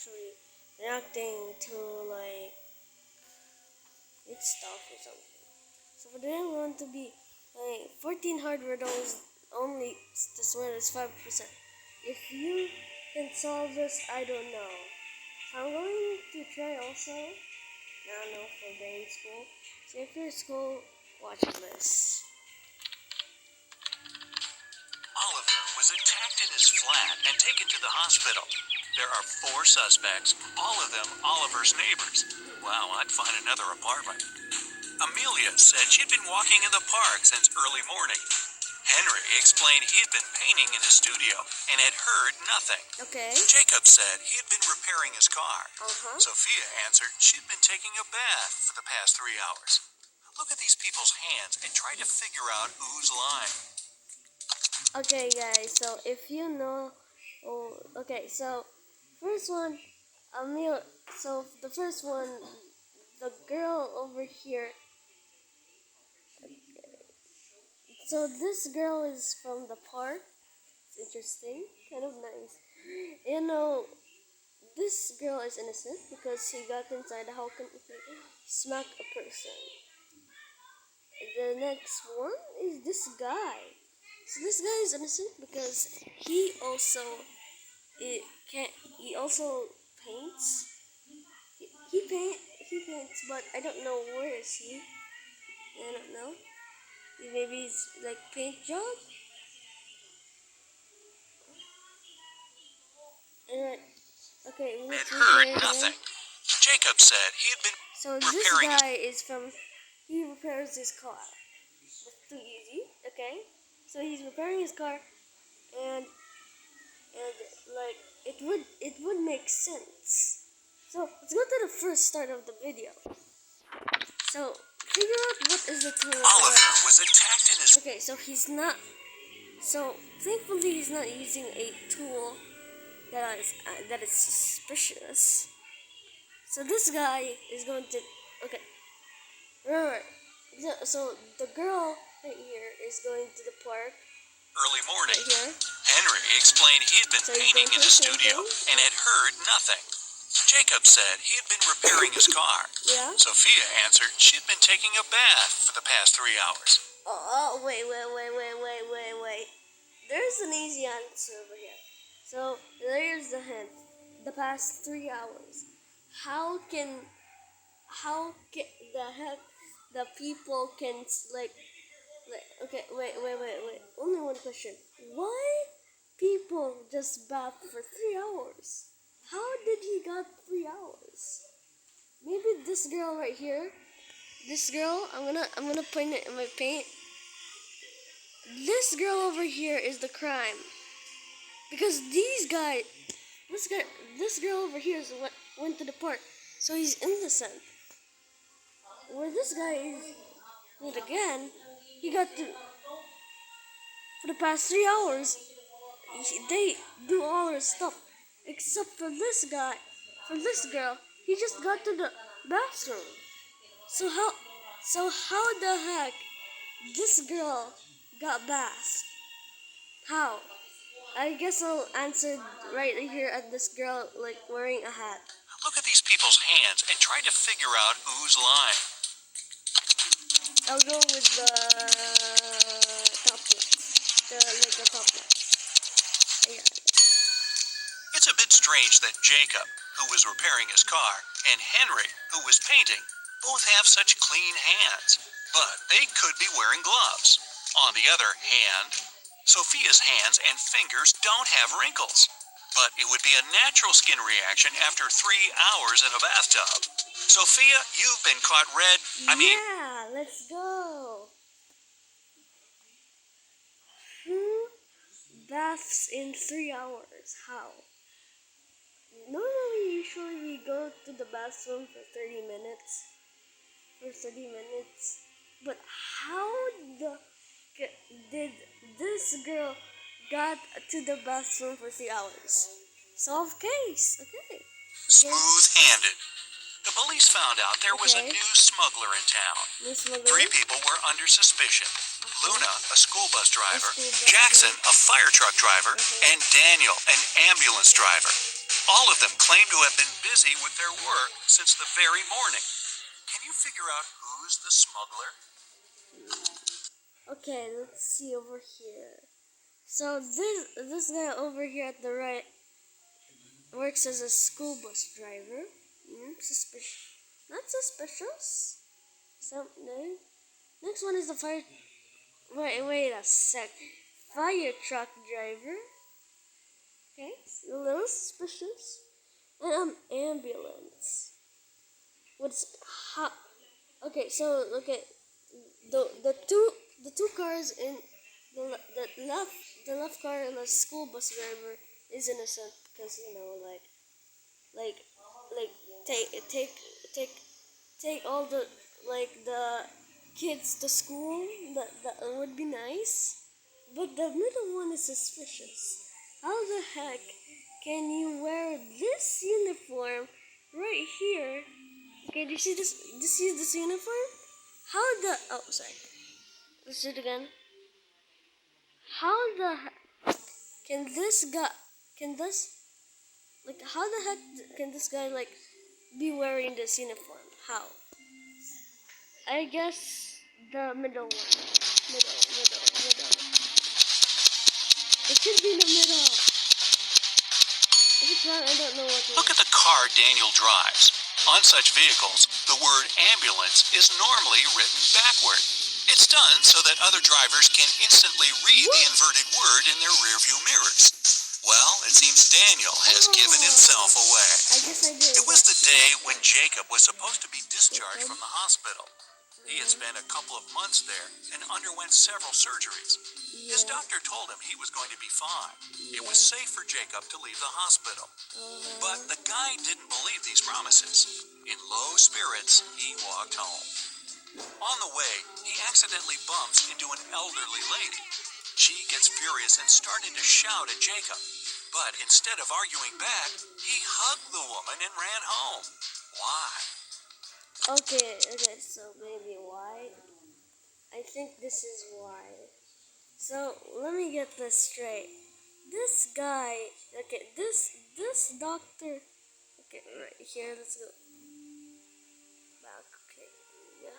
actually reacting to like its stuff or something. So for today we're going to be 14 hard riddles only. This one is 5%. If you can solve this, I don't know. So I'm going to try also. I don't know for brain school. So if you're in school, watch this. Oliver was attacked in his flat and taken to the hospital. There are 4 suspects, all of them Oliver's neighbors. Wow, I'd find another apartment. Amelia said she'd been walking in the park since early morning. Henry explained he'd been painting in his studio and had heard nothing. Okay. Jacob said he had been repairing his car. Sophia answered she'd been taking a bath for the past 3 hours. Look at these people's hands and try to figure out who's lying. Okay, guys, so if you know, okay, so first one, so the first one, the girl over here. So this girl is from the park. It's interesting, kind of nice. You know, this girl is innocent because he got inside. How can he smack a person? The next one is this guy. So this guy is innocent because he also paints. He paints, but I don't know where is he. I don't know. Maybe it's like paint job. Alright. Okay, Had heard nothing. Jacob said he had been repairing. So this guy is from. He repairs his car. That's too easy. Okay. So he's repairing his car, and like it would make sense. So let's go to the first start of the video. So figure out what is the tool. Oliver was attacked in his. Okay, so he's not. So thankfully he's not using a tool that is suspicious. So this guy is going to. Okay. Remember. So the girl right here is going to the park. Early morning. Right here. Henry explained he had been painting in his studio and had heard nothing. Jacob said he had been repairing his car. Yeah. Sophia answered she'd been taking a bath for the past 3 hours. Oh, wait. There's an easy answer over here. So there's the hint. The past 3 hours. How the heck the people can okay, wait. Only one question. Why people just bath for 3 hours? How did he got 3 hours? Maybe this girl right here. This girl, I'm gonna point it in my paint. This girl over here is the crime. Because this girl over here went to the park. So he's innocent. Where this guy is, yet again, he got to, for the past 3 hours, they do all their stuff. Except for this guy, for this girl, he just got to the bathroom. So how the heck this girl got bathed? How? I guess I'll answer right here at this girl like wearing a hat. Look at these people's hands and try to figure out who's lying. I'll go with the top left. The top left. Yeah. It's a bit strange that Jacob, who was repairing his car, and Henry, who was painting, both have such clean hands. But they could be wearing gloves. On the other hand, Sophia's hands and fingers don't have wrinkles. But it would be a natural skin reaction after 3 hours in a bathtub. Sophia, you've been caught red. Yeah, let's go. Who baths in 3 hours? How? Normally, usually we go to the bathroom for 30 minutes. But how did this girl got to the bathroom for 3 hours? Solved case. Okay. Smooth-handed. The police found out there was a new smuggler in town. 3 people were under suspicion. Luna, a school bus driver, Jackson, a fire truck driver, and Daniel, an ambulance driver. All of them claim to have been busy with their work since the very morning. Can you figure out who's the smuggler? Okay, let's see over here. So this guy over here at the right works as a school bus driver. Suspicious. Not suspicious. Something. Next one is the fire. Wait a sec. Fire truck driver. Okay, it's a little suspicious. And ambulance. What's how? Okay, so okay, the two cars in the left car and the school bus driver is innocent because like like take all the the kids to school. That would be nice. But the middle one is suspicious. How the heck can you wear this uniform right here? Okay, do you see this? Do you see this uniform? How the? Oh, sorry. Let's do it again. How the can this guy? Can this How the heck can this guy be wearing this uniform? How? I guess the middle one. Middle. It should be the middle. If it's not, I don't know what. Look at the car Daniel drives. On such vehicles, the word ambulance is normally written backward. It's done so that other drivers can instantly read the inverted word in their rearview mirrors. Well, it seems Daniel has given himself away. I guess I did. It was the day when Jacob was supposed to be discharged from the hospital. He had spent a couple of months there and underwent several surgeries. His doctor told him he was going to be fine. It was safe for Jacob to leave the hospital. But the guy didn't believe these promises. In low spirits, he walked home. On the way, he accidentally bumps into an elderly lady. She gets furious and started to shout at Jacob. But instead of arguing back, he hugged the woman and ran home. Why? Okay, so maybe why? I think this is why. So let me get this straight. This guy, this doctor, okay, right here, let's go back, okay, yeah.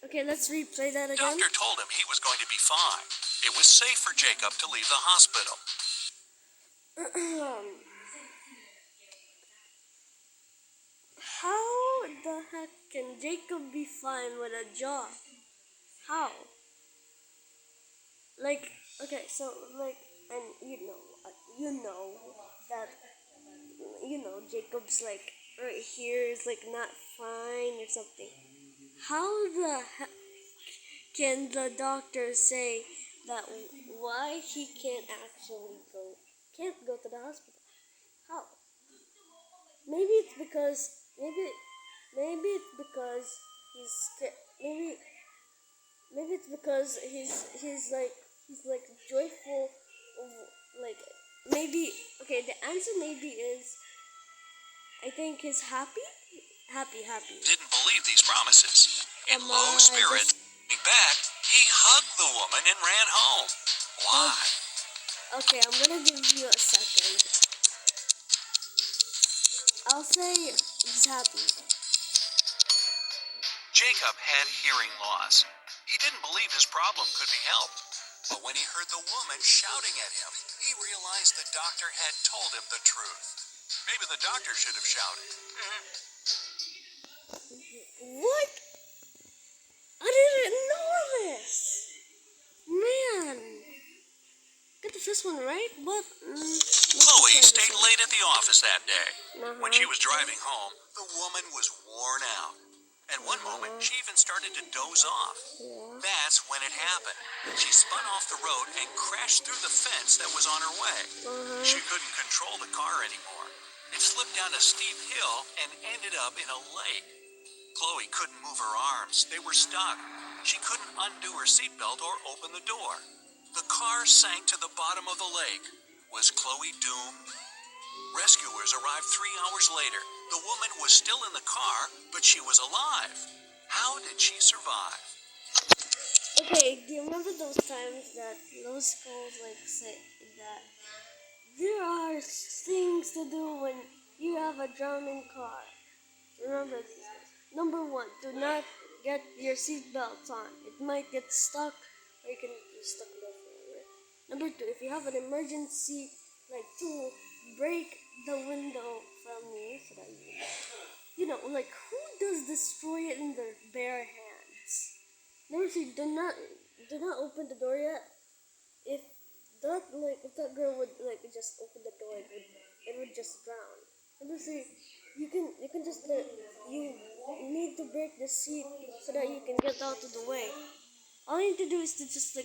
Okay, let's replay that again. Doctor told him he was going to be fine. It was safe for Jacob to leave the hospital. How the heck can Jacob be fine with a jaw? How? Okay, so and Jacob's right here is not fine or something. How the heck can the doctor say that why he can't go to the hospital? How? Maybe it's because he's scared. Maybe it's because he's joyful. Maybe okay. The answer maybe is I think he's happy. Didn't believe these promises. In Come low on, spirits, coming back, he hugged the woman and ran home. Why? Okay, I'm gonna give you a second. I'll say he's happy. Jacob had hearing loss. He didn't believe his problem could be helped. But when he heard the woman shouting at him, he realized the doctor had told him the truth. Maybe the doctor should have shouted. What? I didn't know this. Man. Got the first one right, but Chloe stayed late at the office that day. When she was driving home, the woman was worn out. At one moment, she even started to doze off. That's when it happened. She spun off the road and crashed through the fence that was on her way. She couldn't control the car anymore. It slipped down a steep hill and ended up in a lake. Chloe couldn't move her arms. They were stuck. She couldn't undo her seatbelt or open the door. The car sank to the bottom of the lake. Was Chloe doomed? Rescuers arrived 3 hours later. The woman was still in the car, but she was alive. How did she survive? Okay, do you remember those times that those schools say that there are things to do when you have a drowning car. Remember these things. Number 1, do not get your seatbelts on. It might get stuck, or you can be stuck there forever. Number 2, if you have an emergency tool, break the window from me so that like who does destroy it in their bare hands? Number 3, do not open the door yet. If that girl would just open the door, it would just drown. Number 3, you can just you need to break the seat so that you can get out of the way. All you need to do is to just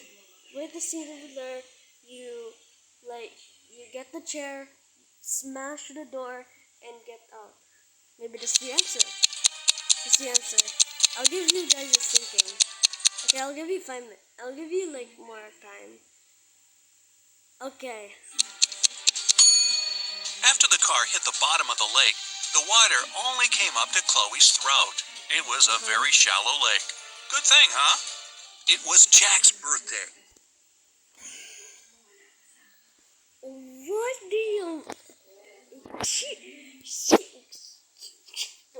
break the seat over there. You you get the chair, smash the door, and get out. Maybe that's the answer. That's the answer. I'll give you guys a thinking. Okay, I'll give you 5 minutes. I'll give you more time. Okay. After the car hit the bottom of the lake, the water only came up to Chloe's throat. It was a very shallow lake. Good thing, huh? It was Jack's birthday. What do you...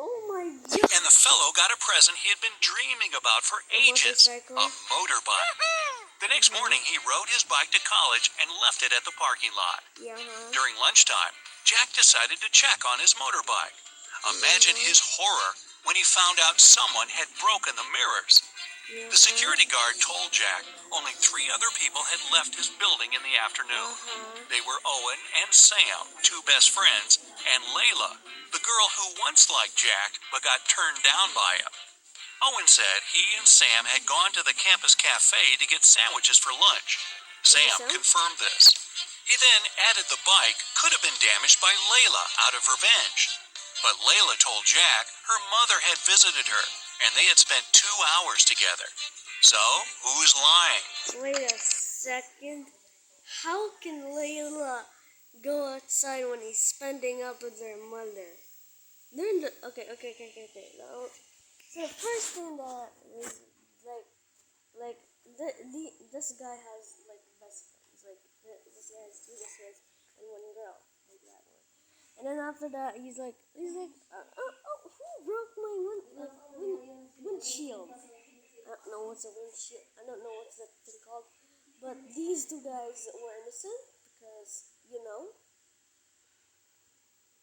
Oh my God. And the fellow got a present he had been dreaming about for ages. A motorbike. The next morning, he rode his bike to college and left it at the parking lot. During lunchtime, Jack decided to check on his motorbike. Imagine his horror when he found out someone had broken the mirrors. The security guard told Jack only 3 other people had left his building in the afternoon. They were Owen and Sam, 2 best friends, and Layla, the girl who once liked Jack but got turned down by him. Owen said he and Sam had gone to the campus cafe to get sandwiches for lunch. Sam confirmed this. He then added the bike could have been damaged by Layla out of revenge. But Layla told Jack her mother had visited her, and they had spent 2 hours together. So, who's lying? Wait a second. How can Layla go outside when he's spending up with her mother? They're in the... Okay. No. So the first thing that is this guy has best friends. This guy has 2 best friends and 1 girl, that one. And then after that, he's like, who broke my windshield? I don't know what's a windshield. I don't know what's that thing called. But these 2 guys were innocent because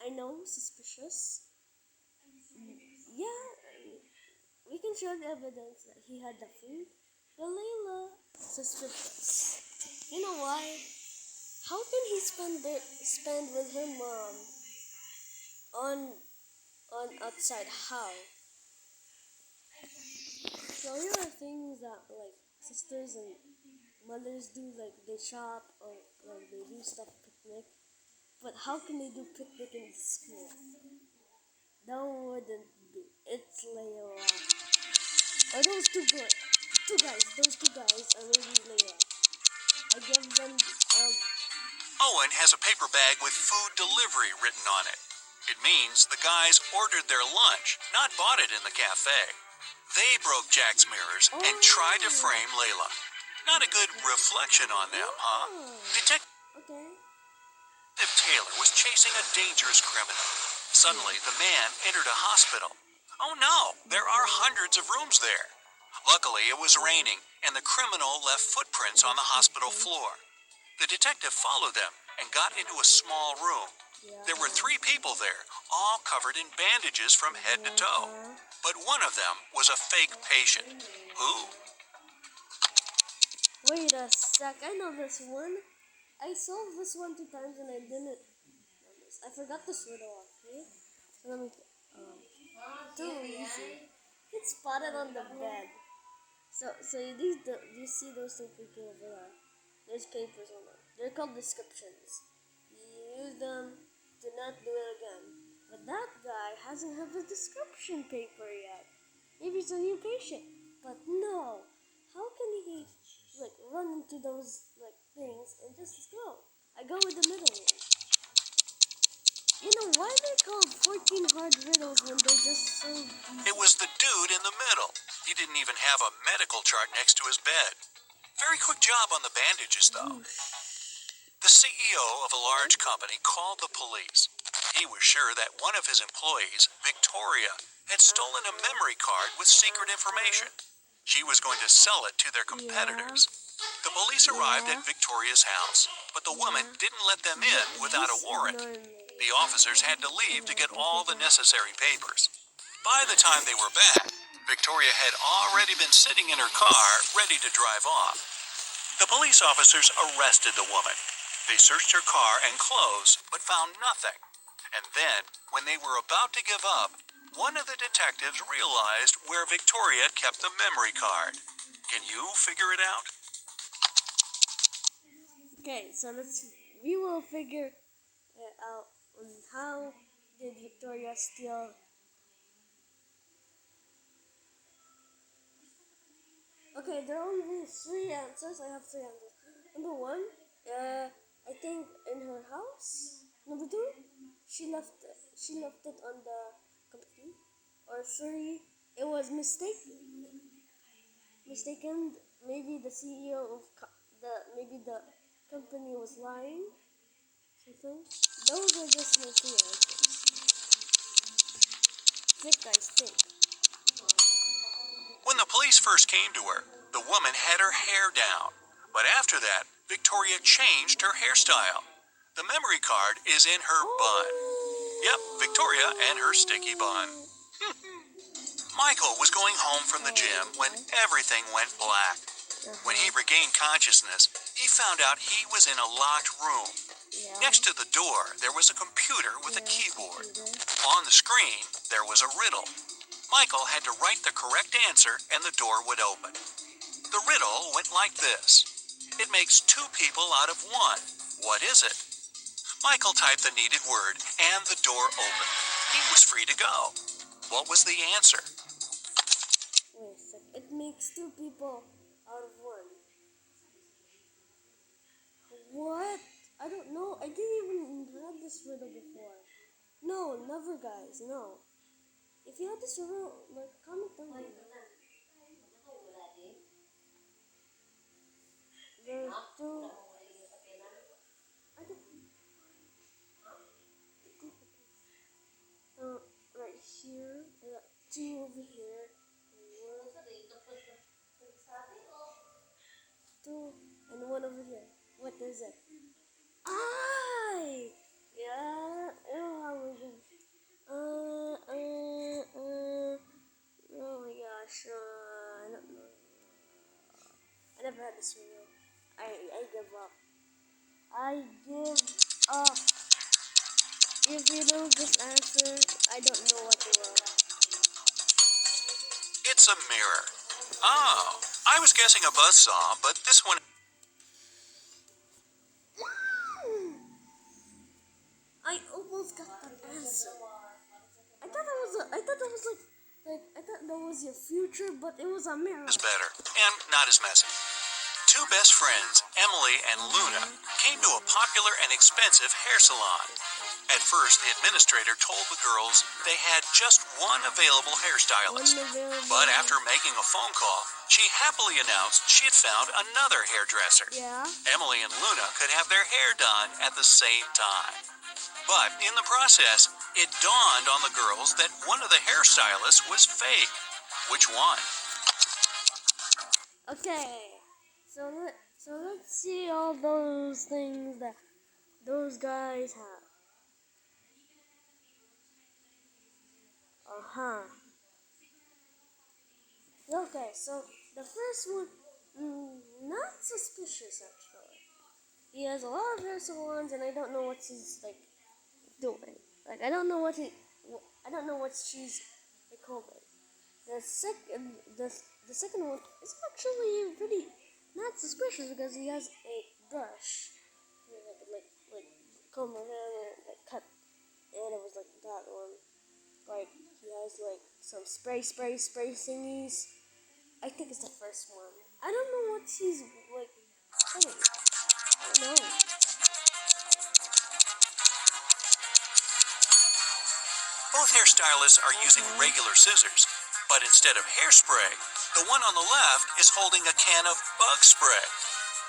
I know, suspicious. Yeah. We can show the evidence that he had the food. But Layla, suspicious. You know why? How can he spend with her mom on outside? How? So here are things that sisters and mothers do, they shop or they do stuff picnic. But how can they do picnic in school? That wouldn't be. It's Layla. Are those 2 good? 2 guys. Those 2 guys are really Layla. I give them Owen has a paper bag with food delivery written on it. It means the guys ordered their lunch, not bought it in the cafe. They broke Jack's mirrors and tried to frame Layla. Not a good reflection on them, huh? Detective Taylor was chasing a dangerous criminal. Suddenly, the man entered a hospital. Oh no, there are hundreds of rooms there. Luckily, it was raining, and the criminal left footprints on the hospital floor. The detective followed them and got into a small room. There were 3 people there, all covered in bandages from head to toe. But one of them was a fake patient. Who? Wait a sec, I know this one. I solved this one 2 times and I didn't know this. I forgot this riddle, okay? So let me... too easy. It's spotted on the bed. So you see those 2 people over there? There's papers on them. They're called descriptions. You use them, do not do it again. But that guy hasn't have a description paper yet. Maybe it's a new patient. But no. How can he run into those things and just go? I go with the middle one. You know why they're called 14 hard riddles when they're just so easy? It was the dude in the middle. He didn't even have a medical chart next to his bed. Very quick job on the bandages, though. The CEO of a large company called the police. He was sure that one of his employees, Victoria, had stolen a memory card with secret information. She was going to sell it to their competitors. The police arrived at Victoria's house, but the woman didn't let them in without a warrant. The officers had to leave to get all the necessary papers. By the time they were back, Victoria had already been sitting in her car, ready to drive off. The police officers arrested the woman. They searched her car and clothes, but found nothing. And then, when they were about to give up, one of the detectives realized where Victoria kept the memory card. Can you figure it out? Okay, so we will figure out on how did Victoria steal. Okay, there are only three answers. I have three answers. Number one, I think in her house. Number two, she left it on the company. Or three, it was mistaken. Maybe the CEO of maybe the company was lying. Something. Those are just my three answers. Think, guys, think. When the police first came to her, the woman had her hair down. But after that, Victoria changed her hairstyle. The memory card is in her bun. Yep, Victoria and her sticky bun. Michael was going home from the gym when everything went black. When he regained consciousness, he found out he was in a locked room. Next to the door, there was a computer with a keyboard. On the screen, there was a riddle. Michael had to write the correct answer and the door would open. The riddle went like this. It makes two people out of one. What is it? Michael typed the needed word and the door opened. He was free to go. What was the answer? Wait a sec. It makes two people out of one. What? I don't know. I didn't even have this riddle before. No, never, guys. No. If you had this riddle, like, comment down below. There's two. I don't. Right here. I got two over here. Two and one over here. What is it? I. Yeah. Oh, how we do? Oh my gosh. I don't know. I never had this video. I give up. I give up. If you know this answer, I don't know what to do. It's a mirror. Oh, I was guessing a buzzsaw, but this one... I almost got that answer. I thought that was your future, but it was a mirror. ...is better, and not as messy. Two best friends, Emily and Luna, came to a popular and expensive hair salon. At first, the administrator told the girls they had just one available hairstylist. But after making a phone call, she happily announced she had found another hairdresser. Yeah. Emily and Luna could have their hair done at the same time. But in the process, it dawned on the girls that one of the hairstylists was fake. Which one? Okay. So let's see all those things that those guys have. Okay, so the first one, not suspicious actually. He has a lot of hair salons, and I don't know what he's like doing. Like I don't know what she's like holding. The second one is actually pretty not suspicious because he has a brush, like comb her hair and like cut, and it was like that one. Like he has like some spray thingies. I think it's the first one. I don't know what he's like doing. I don't know. Both hairstylists are using regular scissors, but instead of hairspray, the one on the left is holding a can of bug spray.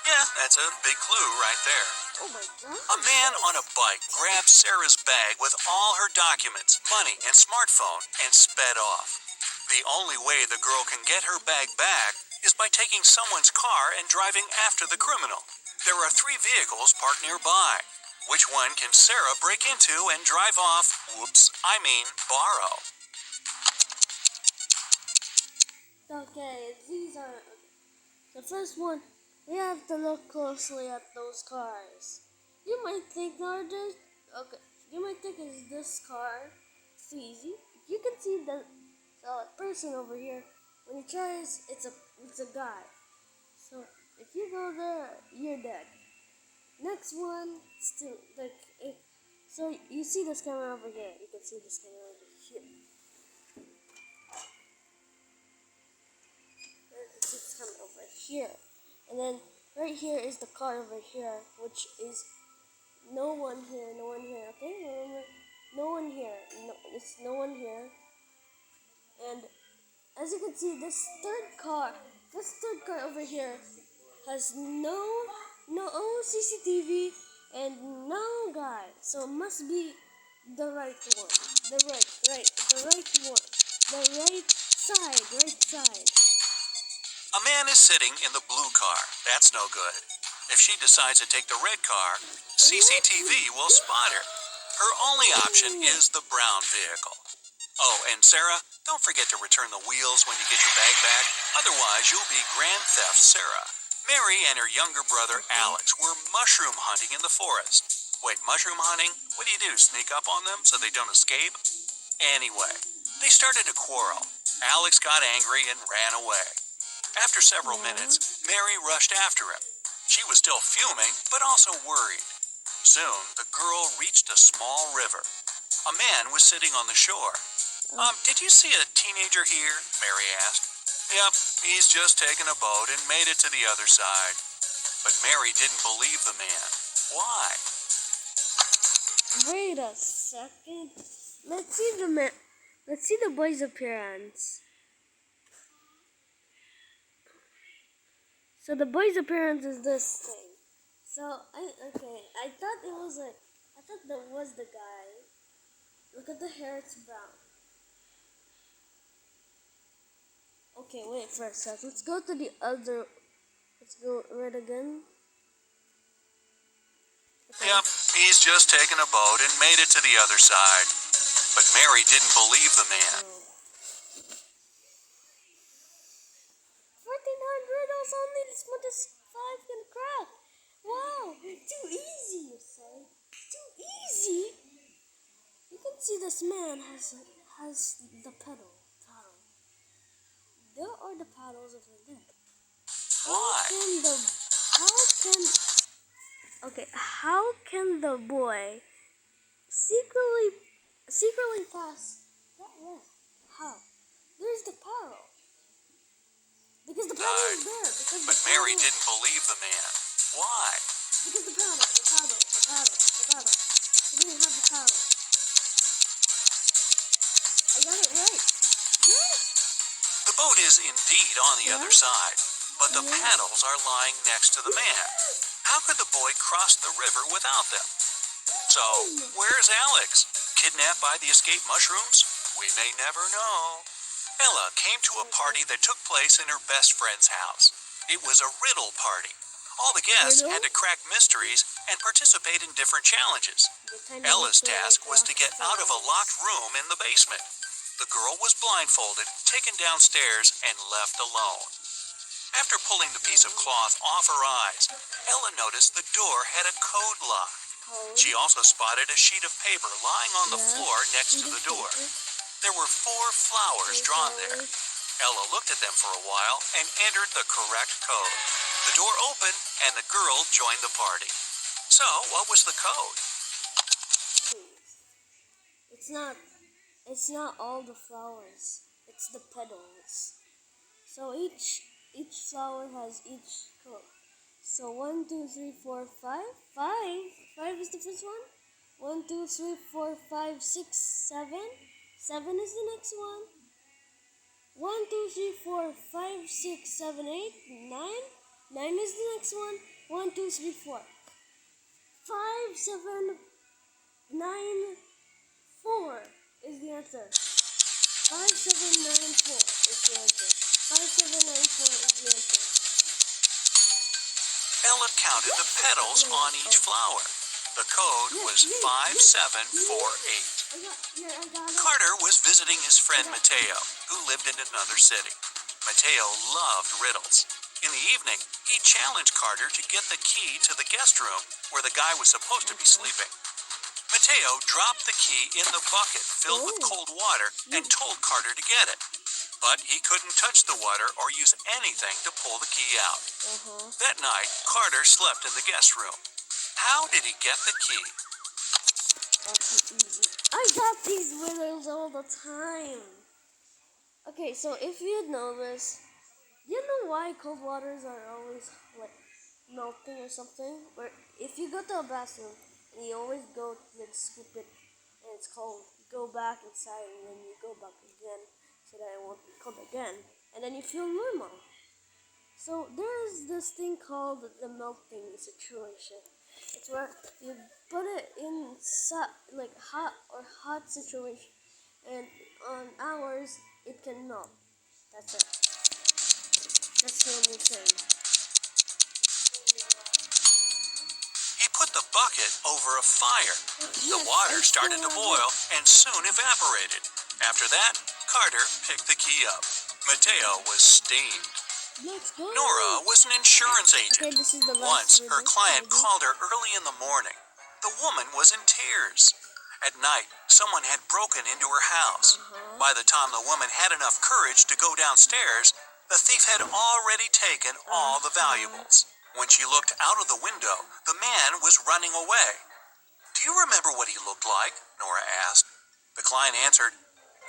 Yeah, that's a big clue right there. Oh my god. A man on a bike grabbed Sarah's bag with all her documents, money, and smartphone and sped off. The only way the girl can get her bag back is by taking someone's car and driving after the criminal. There are 3 vehicles parked nearby. Which one can Sarah break into and drive off, borrow? Okay, these are the first one. We have to look closely at those cars. You might think you might think is this car. It's too easy. You can see the person over here. When he tries, it's a guy. So if you go there, you're dead. Next one, so you see this camera over here. You can see this camera over here. You can see this camera over here. And then right here is the car over here, which is no one here, okay? Remember, no one here, it's no one here. And as you can see, this third car over here has no CCTV and no guy. So it must be the right one. The right one. The right side. A man is sitting in the blue car. That's no good. If she decides to take the red car, CCTV will spot her. Her only option is the brown vehicle. Oh, and Sarah, don't forget to return the wheels when you get your bag back. Otherwise, you'll be Grand Theft Sarah. Mary and her younger brother Alex were mushroom hunting in the forest. Wait, mushroom hunting? What do? Sneak up on them so they don't escape? Anyway, they started to quarrel. Alex got angry and ran away. After several minutes, Mary rushed after him. She was still fuming, but also worried. Soon, the girl reached a small river. A man was sitting on the shore. Did you see a teenager here? Mary asked. Yep, he's just taken a boat and made it to the other side. But Mary didn't believe the man. Why? Wait a second. Let's see the boy's appearance. So the boy's appearance is this thing. So I thought that was the guy. Look at the hair, it's brown. Okay, wait for a sec. Let's go right again. Okay. Yep, he's just taken a boat and made it to the other side. But Mary didn't believe the man. 1400 riddles only. This 5 can crack. Wow, too easy, you say? Too easy? You can see this man has the paddle. There are the paddles over there. Why? How can the boy secretly pass that way? How? There's the paddle. Because the paddle is there. But Mary didn't believe the man. Why? Because the paddle. He didn't have the paddle. I got it right. Yeah. The boat is indeed on the other side, but the paddles are lying next to the man. How could the boy cross the river without them? So, where's Alex? Kidnapped by the escaped mushrooms? We may never know. Ella came to a party that took place in her best friend's house. It was a riddle party. All the guests had to crack mysteries and participate in different challenges. Ella's task was to get out of a locked room in the basement. The girl was blindfolded, taken downstairs, and left alone. After pulling the piece of cloth off her eyes, Ella noticed the door had a code lock. She also spotted a sheet of paper lying on the floor next to the door. There were 4 flowers drawn there. Ella looked at them for a while and entered the correct code. The door opened and the girl joined the party. So, what was the code? It's not all the flowers. It's the petals. So each flower has each code. So 1, 2, 3, 4, 5. 5 is the first one. 1, 2, 3, 4, 5, 6, 7. 7 is the next one. 1, 2, 3, 4, 5, 6, 7, 8, 9. 9 is the next one. 1, 2, 3, 4. 5794 is the answer. 5794 is the answer. 5794 is the answer. Ella counted the petals on each flower. The code was 5748. I got it. Carter was visiting his friend Mateo, who lived in another city. Mateo loved riddles. In the evening, he challenged Carter to get the key to the guest room where the guy was supposed to be sleeping. Mateo dropped the key in the bucket filled with cold water and told Carter to get it. But he couldn't touch the water or use anything to pull the key out. That night, Carter slept in the guest room. How did he get the key? That's easy. I got these riddles all the time. Okay, so if you know this, you know why cold waters are always like melting or something? Where if you go to a bathroom and you always go to like scoop it and it's cold, you go back inside and then you go back again so that it won't be cold again, and then you feel normal. So there's this thing called the melting situation. It's where you put it in like hot situation, and on hours it can melt. That's it. That's the only thing. He put the bucket over a fire. The water started to boil and soon evaporated. After that, Carter picked the key up. Mateo was steamed. Let's go. Nora was an insurance agent. Okay, this is the Once, last her client called her early in the morning. The woman was in tears. At night, someone had broken into her house. By the time the woman had enough courage to go downstairs, the thief had already taken all the valuables. When she looked out of the window, the man was running away. "Do you remember what he looked like?" Nora asked. The client answered,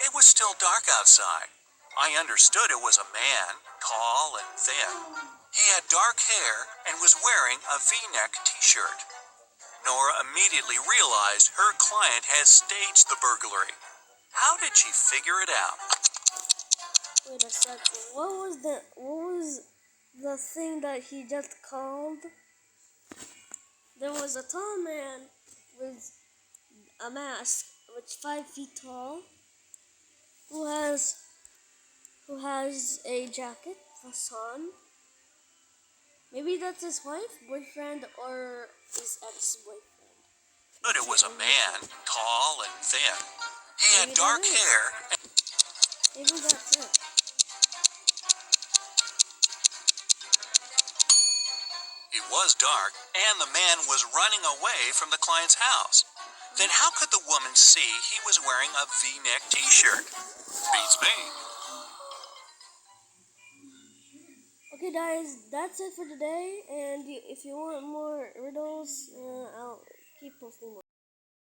"It was still dark outside. I understood it was a man, tall and thin. He had dark hair and was wearing a V-neck t-shirt." Nora immediately realized her client had staged the burglary. How did she figure it out? Wait a second. What was the thing that he just called? There was a tall man with a mask, which is 5 feet tall, who has a jacket, fasan. Maybe that's his wife, boyfriend, or his ex-boyfriend. But it was a man, tall and thin. He had dark hair. Maybe that's it. It was dark, and the man was running away from the client's house. Then how could the woman see he was wearing a V-neck t-shirt? Beats me. Okay, guys, that's it for today. And if you want more riddles, I'll keep posting more.